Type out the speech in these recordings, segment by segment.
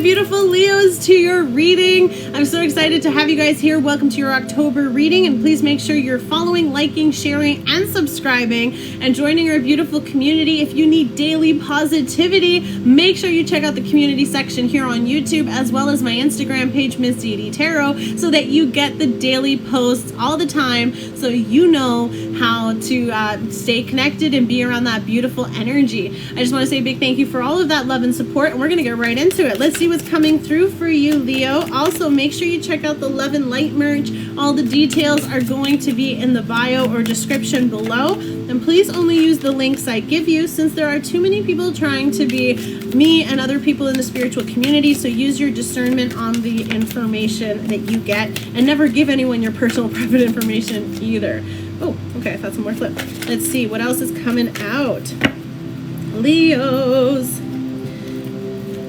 beautiful Leos, to your reading. I'm so excited to have you guys here. Welcome to your October reading, and please make sure you're following, liking, sharing, and subscribing, and joining our beautiful community. If you need daily positivity, make sure you check out the community section here on YouTube, as well as my Instagram page, Miss Edie Tarot, so that you get the daily posts all the time, so you know how to stay connected and be around that beautiful energy. I just want to say a big thank you for all of that love and support, and we're going to get right into it. Let's see what's coming through for you, Leo. Also, make sure you check out the Love and Light merch. All the details are going to be in the bio or description below. And please only use the links I give you, since there are too many people trying to be me and other people in the spiritual community. So use your discernment on the information that you get, and never give anyone your personal private information either. Oh, okay, I thought some more flip. Let's see what else is coming out. Leos.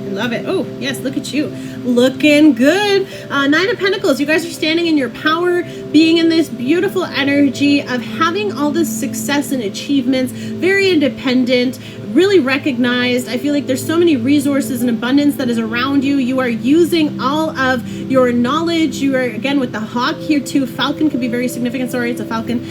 Love it. Oh, yes, look at you. Looking good. Nine of Pentacles. You guys are standing in your power, being in this beautiful energy of having all this success and achievements, very independent, really recognized. I feel like there's so many resources and abundance that is around you. You are using all of your knowledge. You are, again, with the hawk here too. Falcon could be very significant. Sorry, it's a falcon.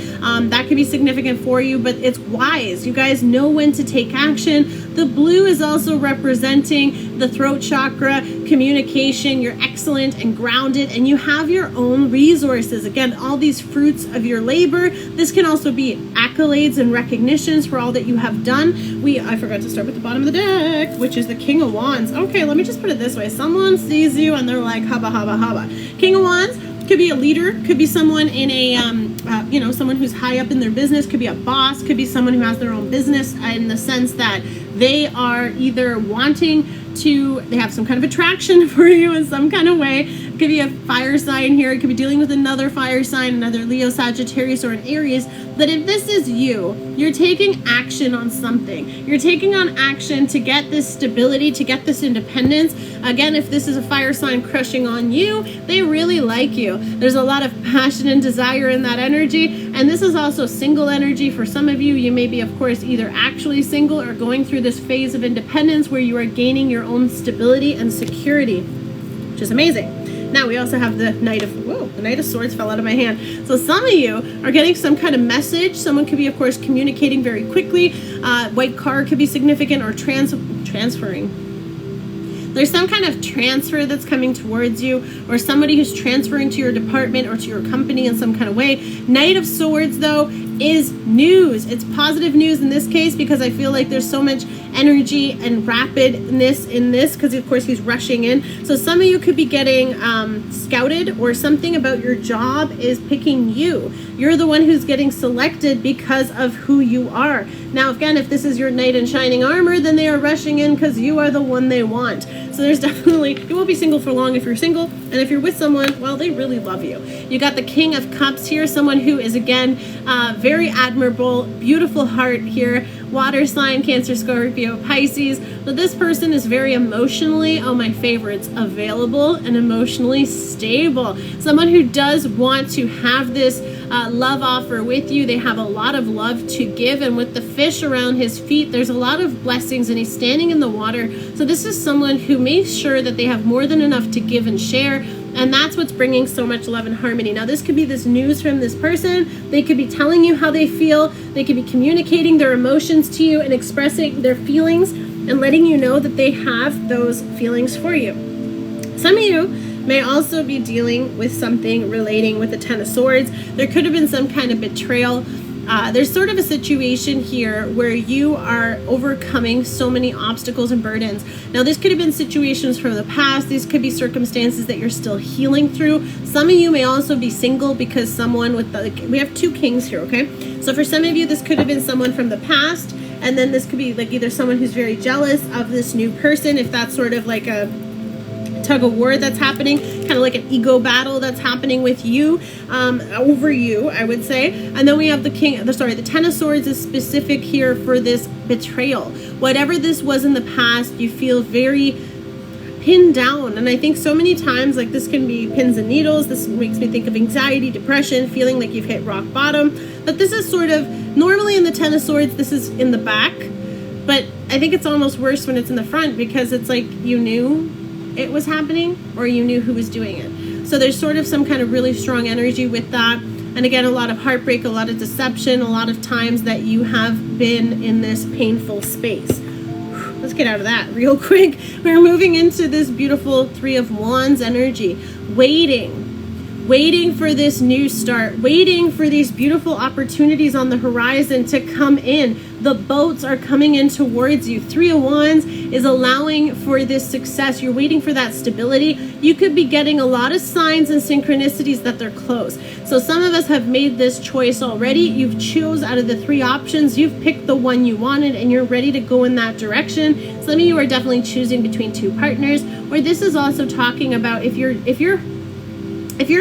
That could be significant for you, but it's wise. You guys know when to take action. The blue is also representing the throat chakra, communication. You're excellent and grounded, and you have your own resources. Again, all these fruits of your labor. This can also be accolades and recognitions for all that you have done. I forgot to start with the bottom of the deck, which is the King of Wands. Okay, let me just put it this way. Someone sees you and they're like, hubba, hubba, hubba. King of Wands could be a leader, could be someone in a, someone who's high up in their business, could be a boss, could be someone who has their own business, in the sense that they are either wanting to, they have some kind of attraction for you in some kind of way. It could be a fire sign here. It could be dealing with another fire sign, another Leo, Sagittarius, or an Aries. But if this is you, you're taking action on something. You're taking on action to get this stability, to get this independence. Again, if this is a fire sign crushing on you, they really like you. There's a lot of passion and desire in that energy. And this is also single energy for some of you. You may be, of course, either actually single or going through this phase of independence where you are gaining your own stability and security, which is amazing. Now we also have the Knight of Swords fell out of my hand. So some of you are getting some kind of message. Someone could be, of course, communicating very quickly. White car could be significant, or transferring. There's some kind of transfer that's coming towards you, or somebody who's transferring to your department or to your company in some kind of way. Knight of Swords, though, is news. It's positive news in this case, because I feel like there's so much energy and rapidness in this, because of course he's rushing in. So some of you could be getting scouted, or something about your job is picking you. You're the one who's getting selected because of who you are. Now, again, if this is your knight in shining armor, then they are rushing in because you are the one they want. So there's definitely, you won't be single for long if you're single, and if you're with someone, well, they really love you. You got the King of Cups here, someone who is, again, very admirable, beautiful heart here, water sign, Cancer, Scorpio, Pisces. But this person is very emotionally, oh, my favorites, available and emotionally stable. Someone who does want to have this love offer with you. They have a lot of love to give, and with the fish around his feet, there's a lot of blessings, and he's standing in the water. So this is someone who makes sure that they have more than enough to give and share, and that's what's bringing so much love and harmony. Now, this could be this news from this person. They could be telling you how they feel. They could be communicating their emotions to you and expressing their feelings and letting you know that they have those feelings for you. Some of you may also be dealing with something relating with the Ten of Swords. There could have been some kind of betrayal. There's sort of a situation here where you are overcoming so many obstacles and burdens. Now, this could have been situations from the past. These could be circumstances that you're still healing through. Some of you may also be single, because someone with the, we have two kings here, okay? So for some of you, this could have been someone from the past, and then this could be like either someone who's very jealous of this new person, if that's sort of like a tug of war that's happening, kind of like an ego battle that's happening with you, over you, I would say. And then we have the the Ten of Swords is specific here for this betrayal. Whatever this was in the past, you feel very pinned down. And I think so many times, like, this can be pins and needles. This makes me think of anxiety, depression, feeling like you've hit rock bottom. But this is sort of, normally in the Ten of Swords, this is in the back. But I think it's almost worse when it's in the front, because it's like you knew it was happening or you knew who was doing it. So there's sort of some kind of really strong energy with that. And again, a lot of heartbreak, a lot of deception, a lot of times that you have been in this painful space. Let's get out of that real quick. We're moving into this beautiful Three of Wands energy. Waiting for this new start, waiting for these beautiful opportunities on the horizon to come in. The boats are coming in towards you. Three of Wands is allowing for this success. You're waiting for that stability. You could be getting a lot of signs and synchronicities that they're close. So some of us have made this choice already. You've chose out of the three options. You've picked the one you wanted and you're ready to go in that direction. Some of you are definitely choosing between two partners, or this is also talking about if you're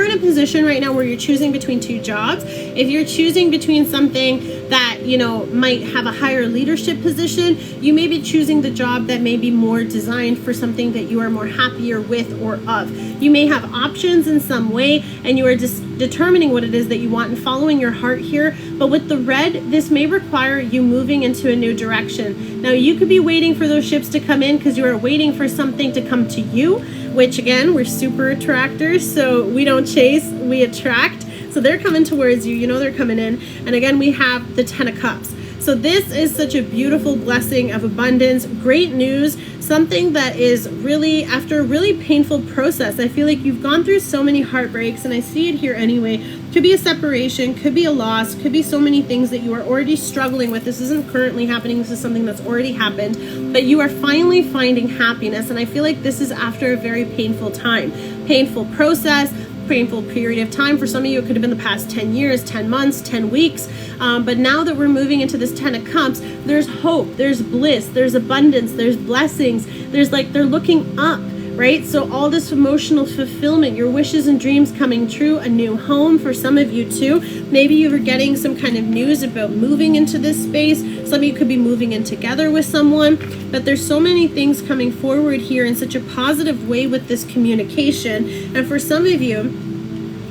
in a position right now where you're choosing between two jobs, if you're choosing between something that, you know, might have a higher leadership position, you may be choosing the job that may be more designed for something that you are more happier with or of. You may have options in some way and you are just determining what it is that you want and following your heart here. But with the red, this may require you moving into a new direction. Now, you could be waiting for those ships to come in because you are waiting for something to come to you, which again, we're super attractors, so we don't chase, we attract. So they're coming towards you, you know they're coming in. And again, we have the 10 of Cups. So this is such a beautiful blessing of abundance, great news, something that is really, after a really painful process, I feel like you've gone through so many heartbreaks, and I see it here anyway. Could be a separation, could be a loss, could be so many things that you are already struggling with. This isn't currently happening, this is something that's already happened, but you are finally finding happiness, and I feel like this is after a very painful time, painful process, painful period of time. For some of you, it could have been the past 10 years, 10 months, 10 weeks. But now that we're moving into this 10 of Cups, there's hope, there's bliss, there's abundance, there's blessings. There's like, they're looking up, right? So all this emotional fulfillment, your wishes and dreams coming true, a new home for some of you too. Maybe you were getting some kind of news about moving into this space. Some of you could be moving in together with someone, but there's so many things coming forward here in such a positive way with this communication. And for some of you,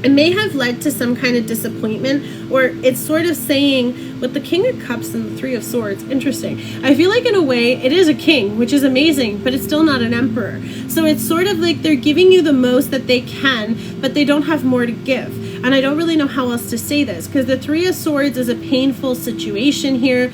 it may have led to some kind of disappointment, or it's sort of saying with the King of Cups and the Three of Swords, interesting. I feel like in a way it is a king, which is amazing, but it's still not an emperor. So it's sort of like they're giving you the most that they can, but they don't have more to give. And I don't really know how else to say this, because the Three of Swords is a painful situation here.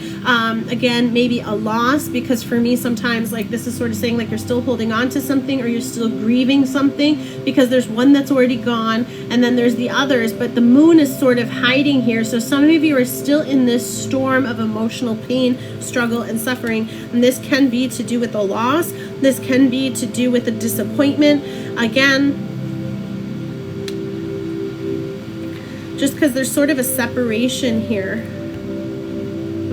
Again, maybe a loss, because for me sometimes like this is sort of saying like you're still holding on to something or you're still grieving something, because there's one that's already gone and then there's the others, but the moon is sort of hiding here. So some of you are still in this storm of emotional pain, struggle, and suffering. And this can be to do with a loss. This can be to do with a disappointment. Again, just because there's sort of a separation here.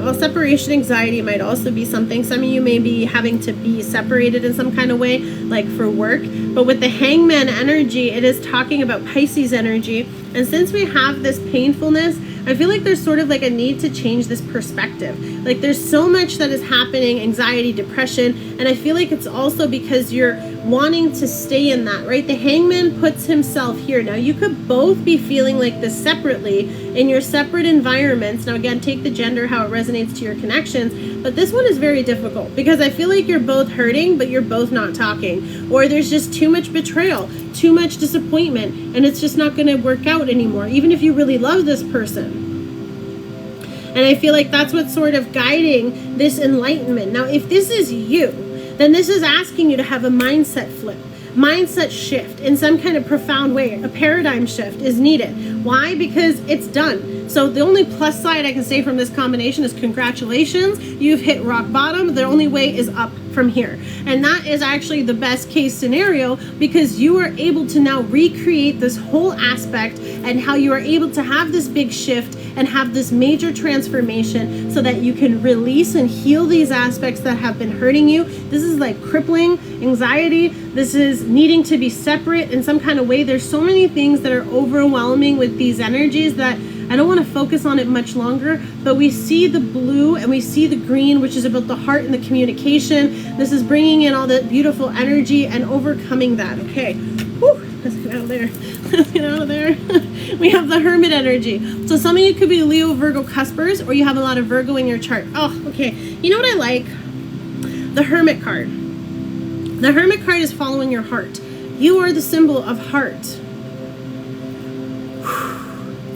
Well, separation anxiety might also be something. Some of you may be having to be separated in some kind of way, like for work. But with the Hangman energy, it is talking about Pisces energy. And since we have this painfulness, I feel like there's sort of like a need to change this perspective. Like there's so much that is happening, anxiety, depression, and I feel like it's also because you're wanting to stay in that, right? The Hangman puts himself here. Now you could both be feeling like this separately in your separate environments. Now again, take the gender, how it resonates to your connections, but this one is very difficult because I feel like you're both hurting, but you're both not talking, or there's just too much betrayal, too much disappointment, and it's just not going to work out anymore, even if you really love this person. And I feel like that's what's sort of guiding this enlightenment. Now, if this is you, then this is asking you to have a mindset flip, mindset shift in some kind of profound way. A paradigm shift is needed. Why? Because it's done. So the only plus side I can say from this combination is congratulations, you've hit rock bottom. The only way is up from here. And that is actually the best case scenario, because you are able to now recreate this whole aspect and how you are able to have this big shift and have this major transformation so that you can release and heal these aspects that have been hurting you. This is like crippling anxiety. This is needing to be separate in some kind of way. There's so many things that are overwhelming with these energies that I don't want to focus on it much longer, but we see the blue and we see the green, which is about the heart and the communication. This is bringing in all the beautiful energy and overcoming that. Okay, whew, let's get out of there. Let's get out of there. We have the Hermit energy. So some of you could be Leo, Virgo, Cuspers, or you have a lot of Virgo in your chart. Oh, okay. You know what I like? The Hermit card. The Hermit card is following your heart. You are the symbol of heart.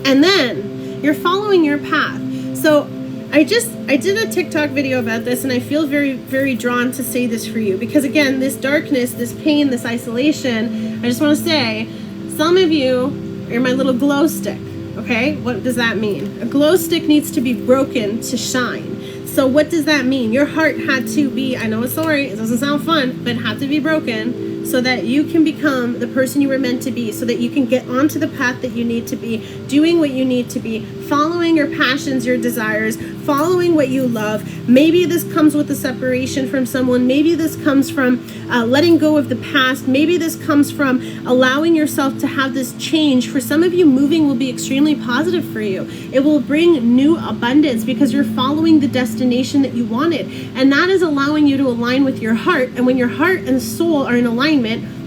And then you're following your path. So I did a TikTok video about this, and I feel very, very drawn to say this for you, because again, this darkness, this pain, this isolation, I just want to say, some of you are my little glow stick. Okay, what does that mean? A glow stick needs to be broken to shine. So what does that mean? Your heart had to be, I know it's sorry, it doesn't sound fun, but it had to be broken so that you can become the person you were meant to be, so that you can get onto the path that you need to be, doing what you need to be, following your passions, your desires, following what you love. Maybe this comes with a separation from someone. Maybe this comes from letting go of the past. Maybe this comes from allowing yourself to have this change. For some of you, moving will be extremely positive for you. It will bring new abundance because you're following the destination that you wanted. And that is allowing you to align with your heart. And when your heart and soul are in alignment,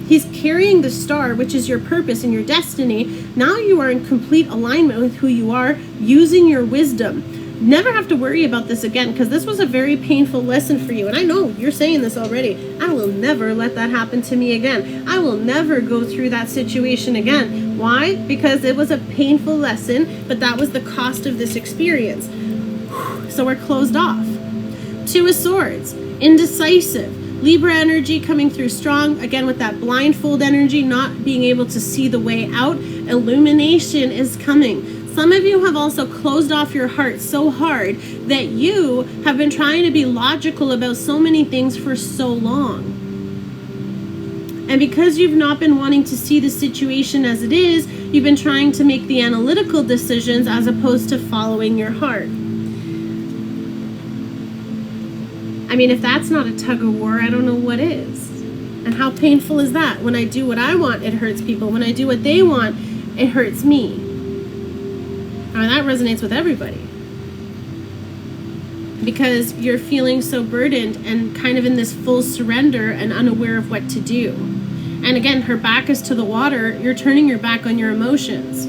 he's carrying the star, which is your purpose and your destiny. Now you are in complete alignment with who you are, using your wisdom. Never have to worry about this again, because this was a very painful lesson for you. And I know you're saying this already. I will never let that happen to me again. I will never go through that situation again. Why? Because it was a painful lesson, but that was the cost of this experience. So we're closed off. Two of Swords, indecisive. Libra energy coming through strong, again with that blindfold energy, not being able to see the way out. Illumination is coming. Some of you have also closed off your heart so hard that you have been trying to be logical about so many things for so long. And because you've not been wanting to see the situation as it is, you've been trying to make the analytical decisions as opposed to following your heart. I mean, if that's not a tug of war, I don't know what is. And how painful is that? When I do what I want, it hurts people. When I do what they want, it hurts me. I mean, that resonates with everybody. Because you're feeling so burdened and kind of in this full surrender and unaware of what to do. And again, her back is to the water. You're turning your back on your emotions.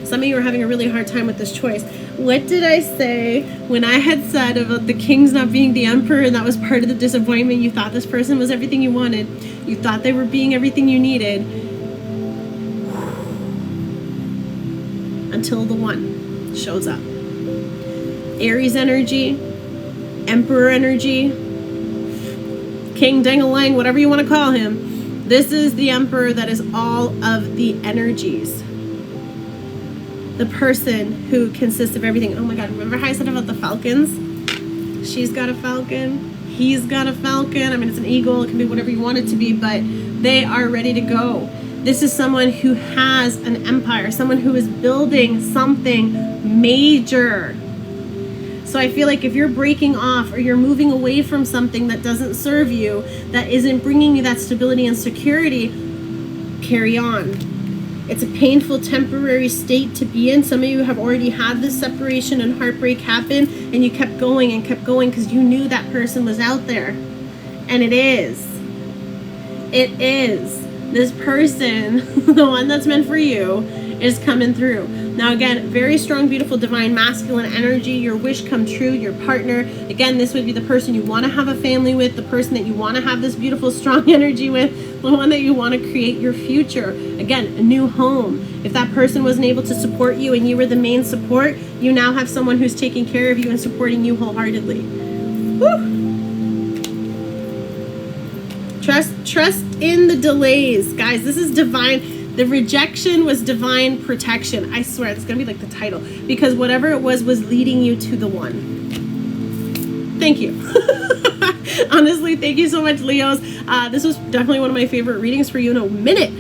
Some of you are having a really hard time with this choice. What did I say when I had said about the kings not being the emperor, and that was part of the disappointment? You thought this person was everything you wanted. You thought they were being everything you needed. Until the one shows up. Aries energy, emperor energy, king dang-a-lang, whatever you want to call him. This is the emperor that is all of the energies. The person who consists of everything. Oh my God, remember how I said about the falcons? She's got a falcon. He's got a falcon. I mean, it's an eagle. It can be whatever you want it to be, but they are ready to go. This is someone who has an empire, someone who is building something major. So I feel like if you're breaking off or you're moving away from something that doesn't serve you, that isn't bringing you that stability and security, carry on. It's a painful temporary state to be in. Some of you have already had this separation and heartbreak happen, and you kept going because you knew that person was out there. And it is. It is. This person, the one that's meant for you, is coming through. Now again, very strong, beautiful, divine, masculine energy. Your wish come true, your partner. Again, this would be the person you want to have a family with, the person that you want to have this beautiful, strong energy with, the one that you want to create your future. Again, a new home. If that person wasn't able to support you and you were the main support, you now have someone who's taking care of you and supporting you wholeheartedly. Woo! Trust in the delays. Guys, this is divine. The rejection was divine protection. I swear, it's going to be like the title. Because whatever it was leading you to the one. Thank you. Honestly, thank you so much, Leos. This was definitely one of my favorite readings for you in a minute.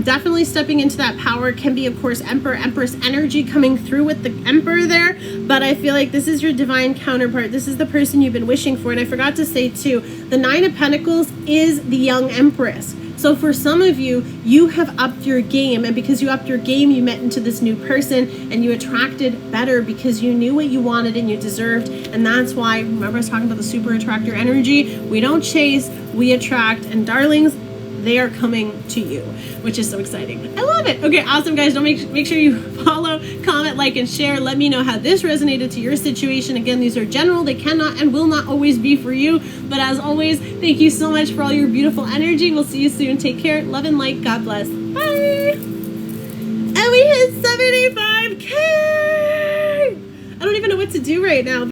Definitely stepping into that power can be, of course, Emperor, Empress energy coming through with the Emperor there. But I feel like this is your divine counterpart. This is the person you've been wishing for. And I forgot to say, too, the Nine of Pentacles is the young Empress. So for some of you, you have upped your game, and because you upped your game, you met into this new person and you attracted better because you knew what you wanted and you deserved. And that's why, remember I was talking about the super attractor energy? We don't chase, we attract. And darlings, they are coming to you, which is so exciting. I love it. Okay, awesome, guys. Don't make sure you follow, comment, like, and share. Let me know how this resonated to your situation. Again, these are general. They cannot and will not always be for you. But as always, thank you so much for all your beautiful energy. We'll see you soon. Take care. Love and light. God bless. Bye. And we hit 75K. I don't even know what to do right now.